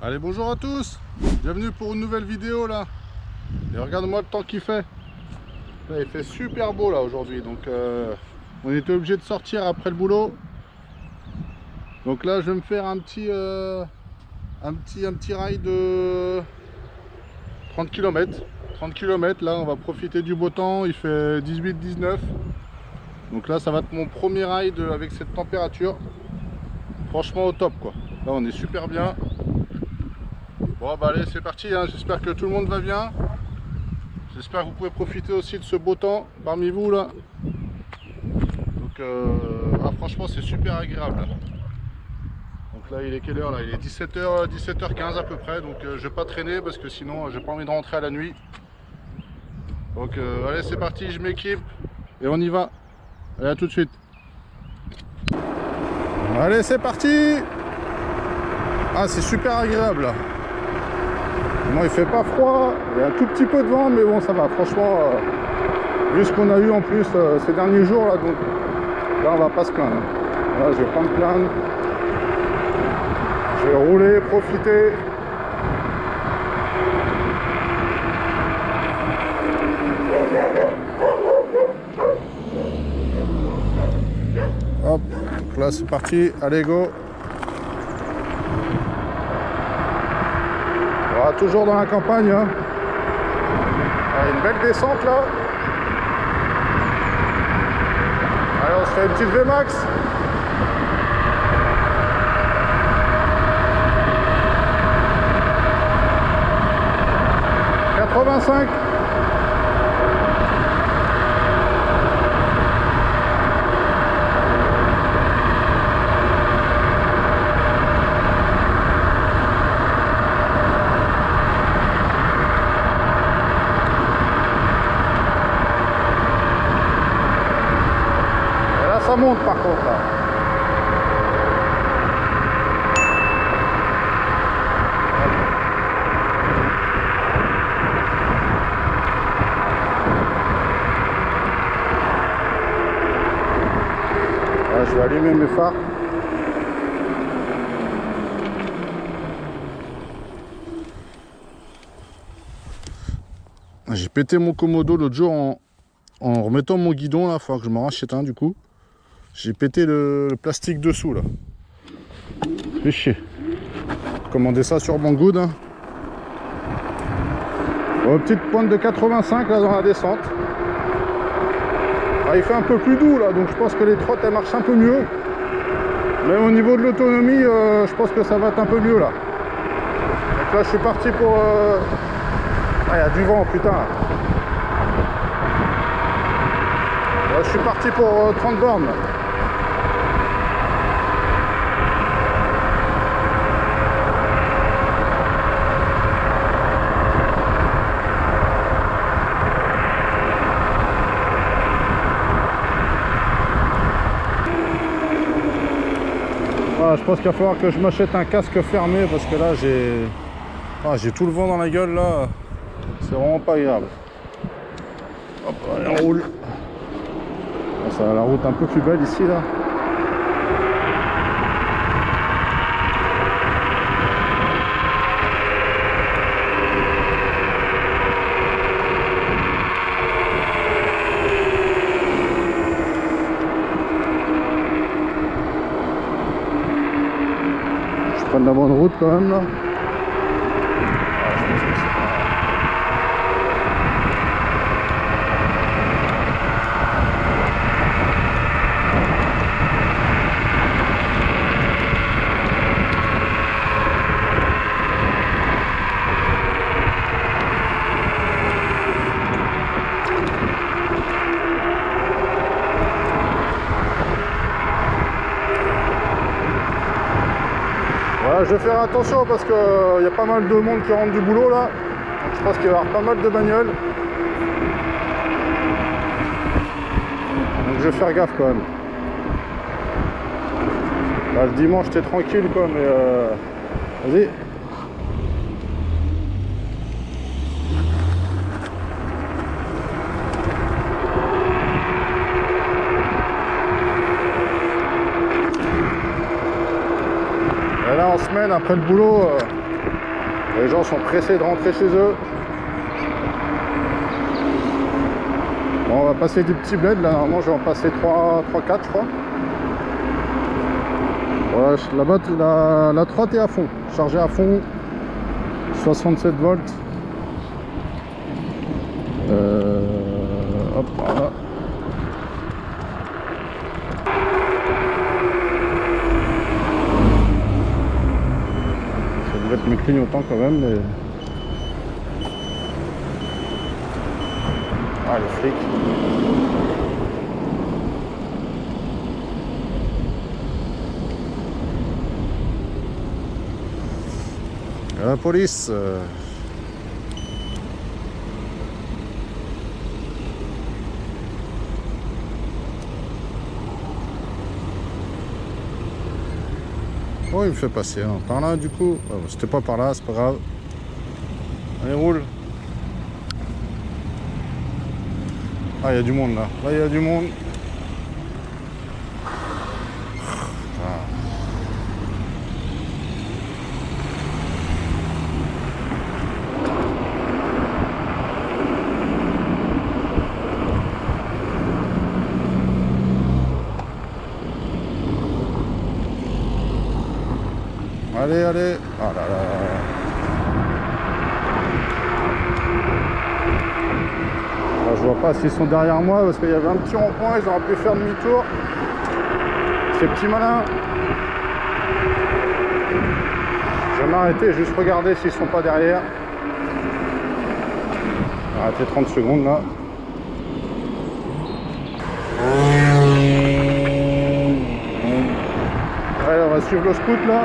Allez, bonjour à tous, bienvenue pour une nouvelle vidéo là. Et regarde-moi le temps qu'il fait. Là, il fait super beau là aujourd'hui, donc on était obligé de sortir après le boulot. Donc là je vais me faire un petit rail de 30 km. 30 km, là on va profiter du beau temps, il fait 18-19. Donc là ça va être mon premier ride avec cette température. Franchement au top quoi. Là on est super bien. Bon bah allez c'est parti, hein. J'espère que tout le monde va bien. J'espère que vous pouvez profiter aussi de ce beau temps parmi vous là. Donc franchement c'est super agréable là. Donc là il est quelle heure là? Il est 17h15 à peu près. Donc je vais pas traîner parce que sinon j'ai pas envie de rentrer à la nuit. Donc allez c'est parti, je m'équipe et on y va. Allez, à tout de suite. Allez c'est parti. Ah c'est super agréable là. Moi il fait pas froid, il y a un tout petit peu de vent mais bon ça va franchement vu ce qu'on a eu en plus ces derniers jours là, donc là on va pas se plaindre. Là je vais pas me plaindre. Je vais rouler, profiter. Hop, donc là c'est parti, allez go. Toujours dans la campagne, hein. Une belle descente là. Allez, on se fait une petite VMAX. « 85. Ça monte par contre là. Là, je vais allumer mes phares. J'ai pété mon Komodo l'autre jour en remettant mon guidon là, il faudra que je m'en rachète un du coup. J'ai pété le plastique dessous là. Fait chier. Commandé ça sur Banggood. Hein. Bon, petite pointe de 85 là dans la descente. Ah, il fait un peu plus doux là, donc je pense que les trottes elles marchent un peu mieux. Mais au niveau de l'autonomie, je pense que ça va être un peu mieux là. Donc là je suis parti pour... Ah, il y a du vent putain. Là, je suis parti pour 30 bornes. Je pense qu'il va falloir que je m'achète un casque fermé parce que là j'ai tout le vent dans la gueule là, c'est vraiment pas agréable. Hop, allez, on roule. Bon, ça a la route un peu plus belle ici là. De la bonne route quand même là. Je vais faire attention parce qu'il y a pas mal de monde qui rentre du boulot là. Donc je pense qu'il va y avoir pas mal de bagnoles. Donc je vais faire gaffe quand même. Là, le dimanche t'es tranquille quoi, mais vas-y. Et là en semaine après le boulot, Les gens sont pressés de rentrer chez eux. Bon, on va passer des petits bleds. Là, normalement, je vais en passer 3-4, je crois. Voilà, là-bas, la 3 est à fond. Chargé à fond. 67 volts. Hop, voilà. Ça devrait être mes clignotants quand même, mais... Ah, les flics. La police. Oh, il me fait passer hein. Par là du coup. Oh, c'était pas par là, c'est pas grave. Allez, roule. Ah, il y a du monde là. Là, il y a du monde. Allez, allez. Ah là là. Là, je vois pas s'ils sont derrière moi parce qu'il y avait un petit rond-point, ils auraient pu faire demi-tour. Ces petits malins. Je vais m'arrêter et juste regarder s'ils sont pas derrière. Arrêtez 30 secondes là. Allez, on va suivre le scout là.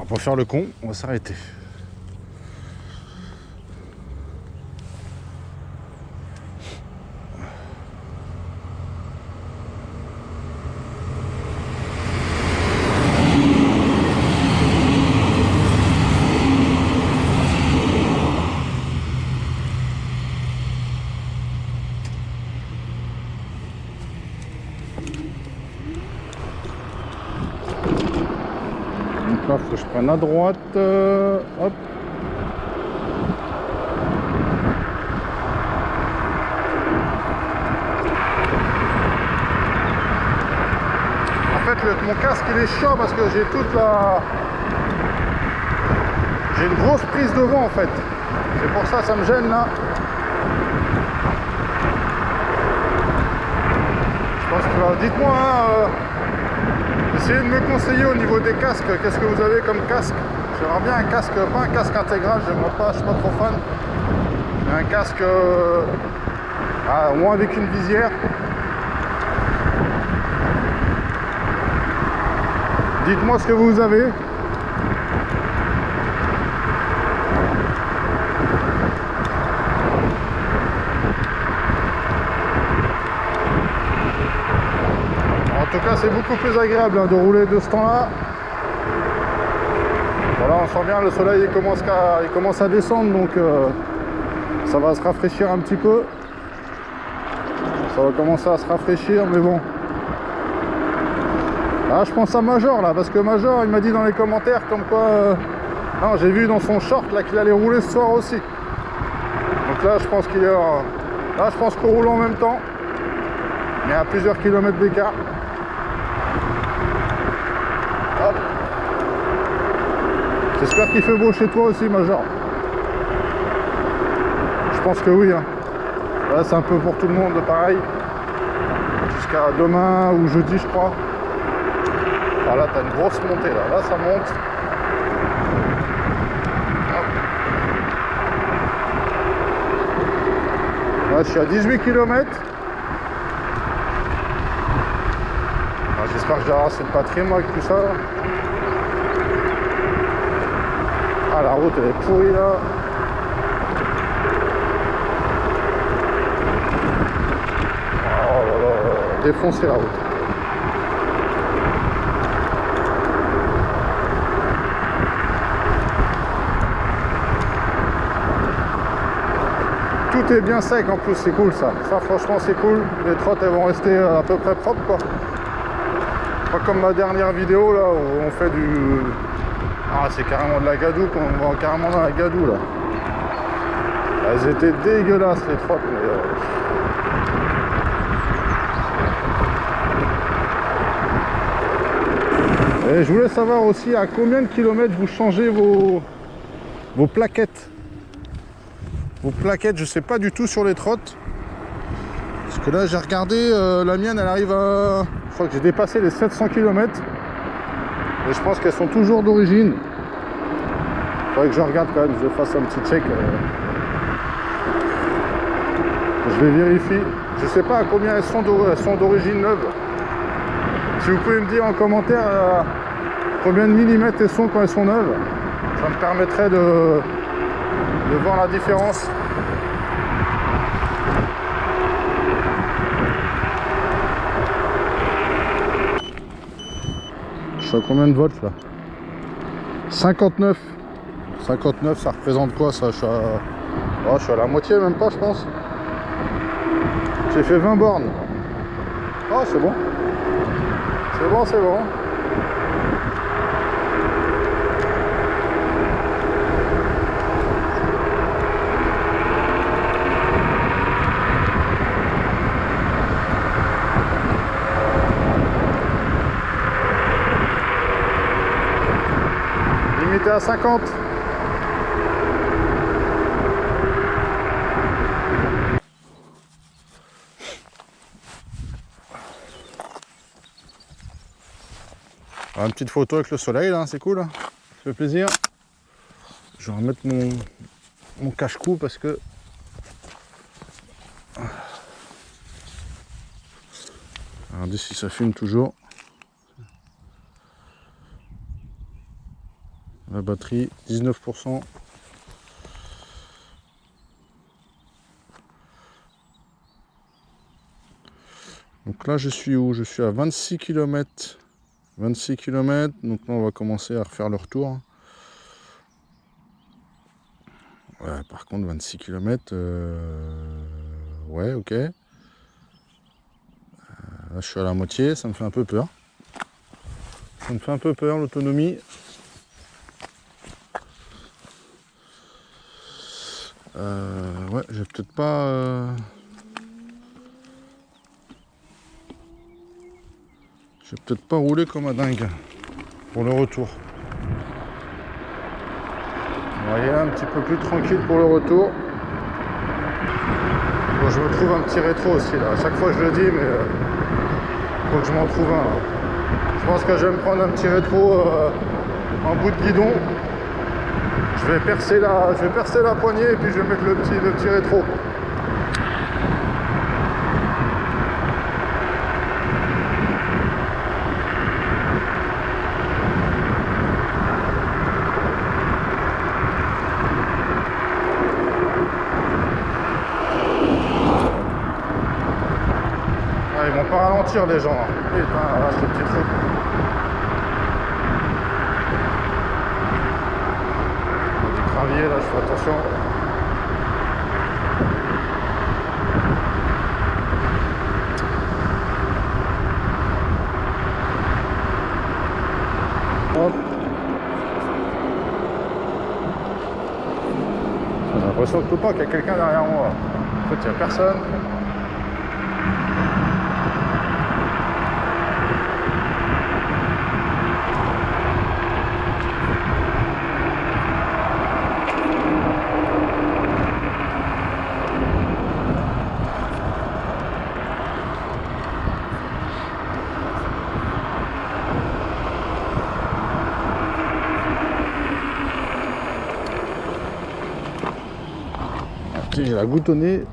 Pour faire le con, on va s'arrêter. Là, faut que je prenne à droite. Hop. En fait, mon casque il est chiant parce que j'ai toute la... J'ai une grosse prise de vent en fait. C'est pour ça me gêne là. Je pense que... Dites-moi, hein, essayez de me conseiller au niveau des casques. Qu'est-ce que vous avez comme casque? J'aimerais bien un casque, pas un casque intégral, j'aimerais pas, je suis pas trop fan. Mais un casque au moins avec une visière. Dites-moi ce que vous avez. cas, c'est beaucoup plus agréable de rouler de ce temps-là. Voilà, on sent bien le soleil il commence à descendre, donc ça va se rafraîchir un petit peu. Ça va commencer à se rafraîchir, mais bon. Là, je pense à Major, là, parce que Major, il m'a dit dans les commentaires comme quoi... non, j'ai vu dans son short là qu'il allait rouler ce soir aussi. Donc là, je pense qu'il est... là, je pense qu'on roule en même temps. Mais à plusieurs kilomètres d'écart. Hop. J'espère qu'il fait beau chez toi aussi, Major. Je pense que oui. Hein. Là, c'est un peu pour tout le monde, pareil. Jusqu'à demain ou jeudi, je crois. Ah, là, t'as une grosse montée, là. Là, ça monte. Là, je suis à 18 km. J'espère que j'ai assez de batterie, moi, avec tout ça. Ah, la route, elle est pourrie, là. Oh là là, défoncé la route. Tout est bien sec en plus, c'est cool ça. Ça franchement c'est cool. Les trottes elles vont rester à peu près propres quoi. Pas comme ma dernière vidéo là où on fait du... Ah c'est carrément de la gadoue, on va carrément dans la gadoue là. Elles étaient dégueulasses les trottes mais... Et je voulais savoir aussi à combien de kilomètres vous changez vos plaquettes. Vos plaquettes, je sais pas du tout sur les trottes. Parce que là j'ai regardé, la mienne elle arrive à... Je crois que j'ai dépassé les 700 km. Et je pense qu'elles sont toujours d'origine. Il faudrait que je regarde quand même, je fasse un petit check. Je les vérifie. Je sais pas à combien elles sont d'origine neuve. Si vous pouvez me dire en commentaire combien de millimètres elles sont quand elles sont neuves, ça me permettrait de voir la différence. Je suis à combien de volts là? 59. 59 ça représente quoi ça? Je suis à la moitié même pas je pense. J'ai fait 20 bornes. Oh c'est bon. C'est bon, c'est bon. Limité à 50. Une petite photo avec le soleil là, c'est cool, hein. Ça fait plaisir. Je vais remettre mon cache-cou parce que regardez si ça fume toujours. La batterie 19%. Donc là je suis où? Je suis à 26 km. 26 km, donc là on va commencer à refaire le retour. Ouais, par contre 26 km, ouais ok. Là je suis à la moitié, ça me fait un peu peur. Ça me fait un peu peur l'autonomie. Ouais, j'ai peut-être pas... Je vais peut-être pas rouler comme un dingue pour le retour. On va y aller un petit peu plus tranquille pour le retour. Bon, je me trouve un petit rétro aussi là. À chaque fois je le dis, mais faut que je m'en trouve un. Là. Je pense que je vais me prendre un petit rétro en bout de guidon. Je vais percer la poignée et puis je vais mettre le petit rétro. pas ralentir les gens. Putain, là, ce petit truc. Il y a des graviers là, je fais attention. Hop. J'ai l'impression tout le temps qu'il y a quelqu'un derrière moi. En fait, il n'y a personne. J'ai la goutte au nez.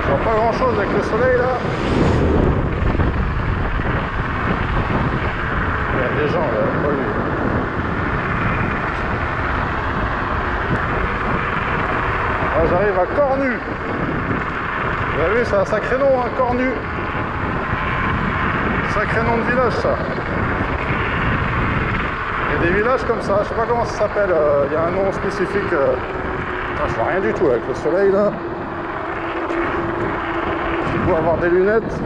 Je vois pas grand chose avec le soleil là. Des gens là, pas lui. Ah, j'arrive à Cornu. Vous avez vu, c'est un sacré nom, hein, Cornu. Sacré nom de village, ça. Il y a des villages comme ça, je sais pas comment ça s'appelle. Il y a un nom spécifique. Putain, je vois rien du tout avec le soleil là. Je dois avoir des lunettes.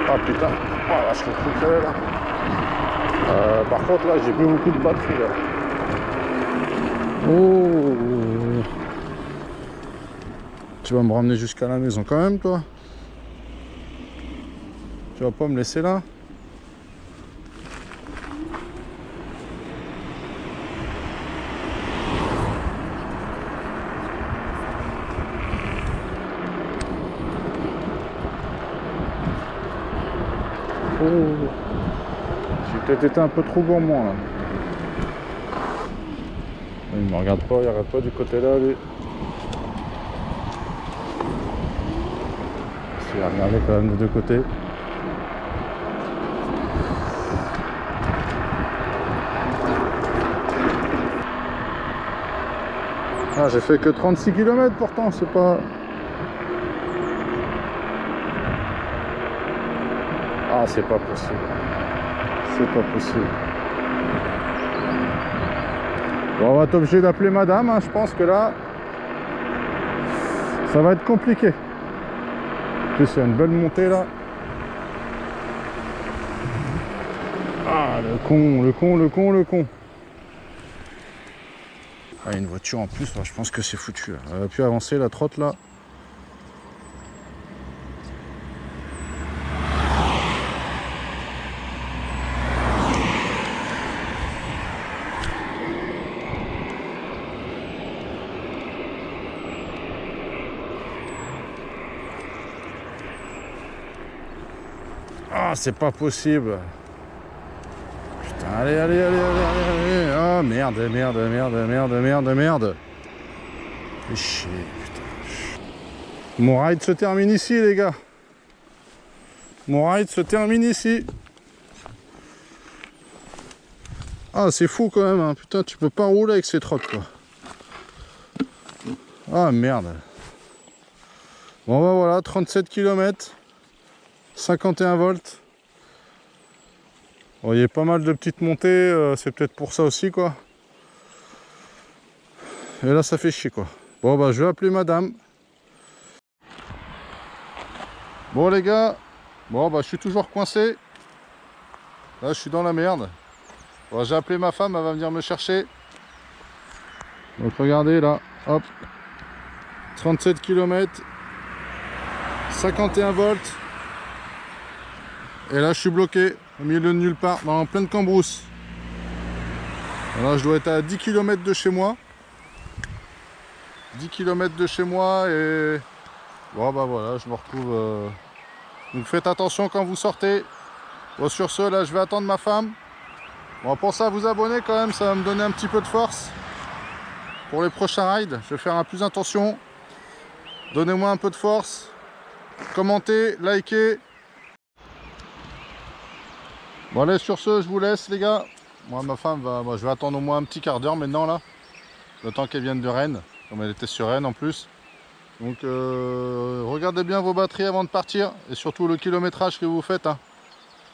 Ah putain, oh là je suis trop crevé là. Par contre là j'ai plus beaucoup de batterie là. Oh, tu vas me ramener jusqu'à la maison quand même toi? Tu vas pas me laisser là? Oh, j'ai peut-être été un peu trop gourmand là. Il me regarde pas, il regarde pas du côté là lui. Il va regarder quand même des deux côtés. Ah, j'ai fait que 36 km pourtant, c'est pas... Ah, c'est pas possible. C'est pas possible. Bon, on va être obligé d'appeler madame, hein. Je pense que là, ça va être compliqué. En plus, il y a une belle montée là. Ah, le con, le con, le con, le con. Ah, il y a une voiture en plus, là. Je pense que c'est foutu. Là. Elle va plus avancer la trotte là. Ah, c'est pas possible. Putain, allez, allez, allez, allez, allez. Ah, merde, merde, merde, merde, merde, merde. Fais chier, putain. Mon ride se termine ici, les gars. Mon ride se termine ici. Ah, c'est fou quand même, hein. Putain, tu peux pas rouler avec ces trottes, quoi. Ah, merde. Bon, bah voilà, 37 km. 51 volts. Bon, il y a pas mal de petites montées, c'est peut-être pour ça aussi quoi. Et là ça fait chier quoi. Bon bah je vais appeler madame. Bon les gars, bon bah je suis toujours coincé. Là je suis dans la merde. Bon, j'ai appelé ma femme, elle va venir me chercher. Donc regardez là, hop. 37 km. 51 volts. Et là je suis bloqué au milieu de nulle part, en pleine cambrousse. Là je dois être à 10 km de chez moi. 10 km de chez moi et Bon bah voilà, je me retrouve. Donc faites attention quand vous sortez. Bon, sur ce, là je vais attendre ma femme. Bon, pensez à vous abonner quand même, ça va me donner un petit peu de force. Pour les prochains rides, je vais faire plus attention. Donnez-moi un peu de force. Commentez, likez. Bon allez, sur ce, je vous laisse les gars. Moi, ma femme va... Moi, je vais attendre au moins un petit quart d'heure maintenant là. Le temps qu'elle vienne de Rennes. Comme elle était sur Rennes en plus. Donc regardez bien vos batteries avant de partir. Et surtout le kilométrage que vous faites. Hein.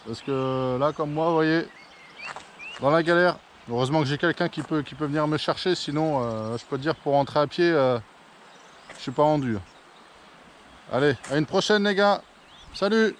Parce que là, comme moi, vous voyez, dans la galère. Heureusement que j'ai quelqu'un qui peut venir me chercher. Sinon, je peux te dire, pour rentrer à pied, je suis pas rendu. Allez, à une prochaine les gars. Salut!